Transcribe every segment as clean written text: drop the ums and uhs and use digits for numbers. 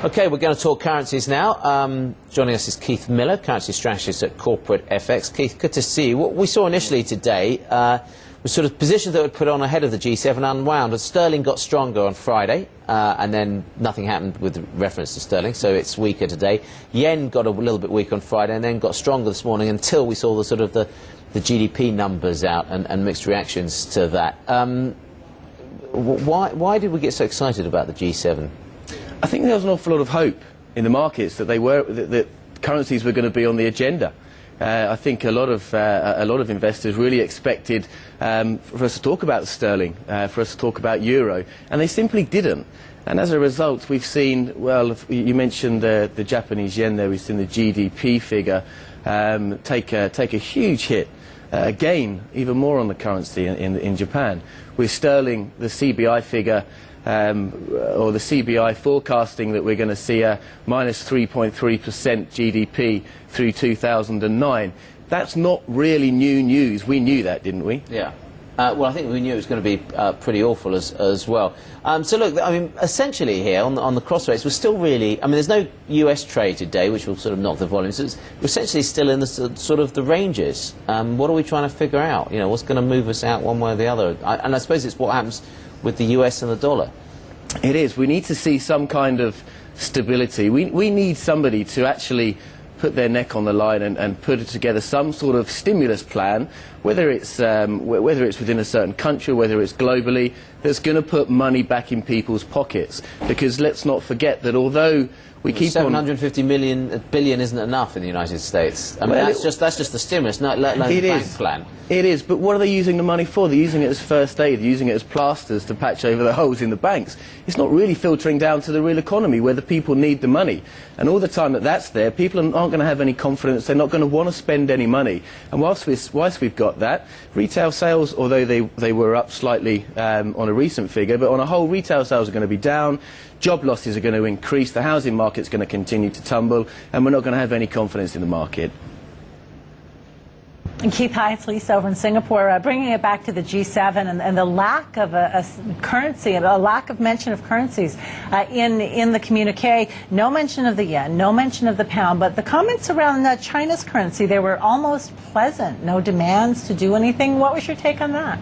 Okay, we're going to talk currencies now. Joining us is Keith Miller, currency strategist at Corporate FX. Keith, good to see you. What we saw initially today was sort of positions that were put on ahead of the G7 unwound. And sterling got stronger on Friday, and then nothing happened with reference to sterling, so it's weaker today. Yen got a little bit weak on Friday and then got stronger this morning until we saw the sort of the GDP numbers out and mixed reactions to that. Why did we get so excited about the G7? I think there was an awful lot of hope in the markets that that currencies were going to be on the agenda. I think a lot of investors really expected for us to talk about sterling, for us to talk about euro, and they simply didn't. And as a result, we've seen, well, you mentioned the Japanese yen there. We've seen the GDP figure take a huge hit. Again, even more on the currency in Japan. With sterling, the CBI figure, or the CBI forecasting that we're going to see a minus 3.3% GDP through 2009. That's not really new news. We knew that, didn't we? Yeah. Well, I think we knew it was going to be pretty awful as well. So look, I mean, essentially here on the cross rates, we're still really, I mean, there's no US trade today, which will sort of knock the volumes. We're essentially still in the sort of the ranges. What are we trying to figure out? You know, what's going to move us out one way or the other? And I suppose it's what happens with the US and the dollar. It is. We need to see some kind of stability. We need somebody to actually put their neck on the line and put together some sort of stimulus plan, whether it's within a certain country, whether it's globally, that's going to put money back in people's pockets. Because let's not forget that although we keep 750 billion isn't enough in the United States. I mean, well, that's just the stimulus, not let alone the bank plan. It is, but what are they using the money for? They're using it as first aid, they're using it as plasters to patch over the holes in the banks. It's not really filtering down to the real economy where the people need the money. And all the time that's there, people aren't going to have any confidence, they're not going to want to spend any money. And whilst we've got that, retail sales, although they were up slightly on a recent figure, but on a whole, retail sales are going to be down, job losses are going to increase, the housing market's going to continue to tumble, and we're not going to have any confidence in the market. And Keith, hi, it's Lisa over in Singapore. Bringing it back to the G7 and the lack of a currency, a lack of mention of currencies in the communique. No mention of the yen, no mention of the pound, but the comments around China's currency, they were almost pleasant. No demands to do anything. What was your take on that?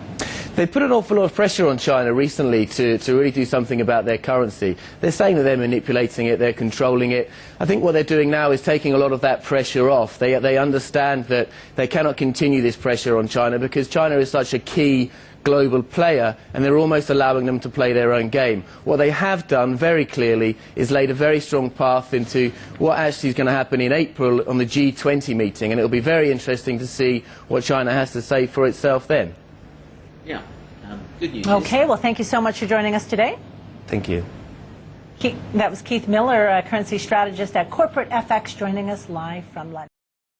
They put an awful lot of pressure on China recently to really do something about their currency. They're saying that they're manipulating it, they're controlling it. I think what they're doing now is taking a lot of that pressure off. They understand that they cannot continue this pressure on China because China is such a key global player and they're almost allowing them to play their own game. What they have done very clearly is laid a very strong path into what actually is going to happen in April on the G20 meeting, and it'll be very interesting to see what China has to say for itself then. Yeah, good news. Okay, well, thank you so much for joining us today. Thank you. That was Keith Miller, currency strategist at Corporate FX, joining us live from London.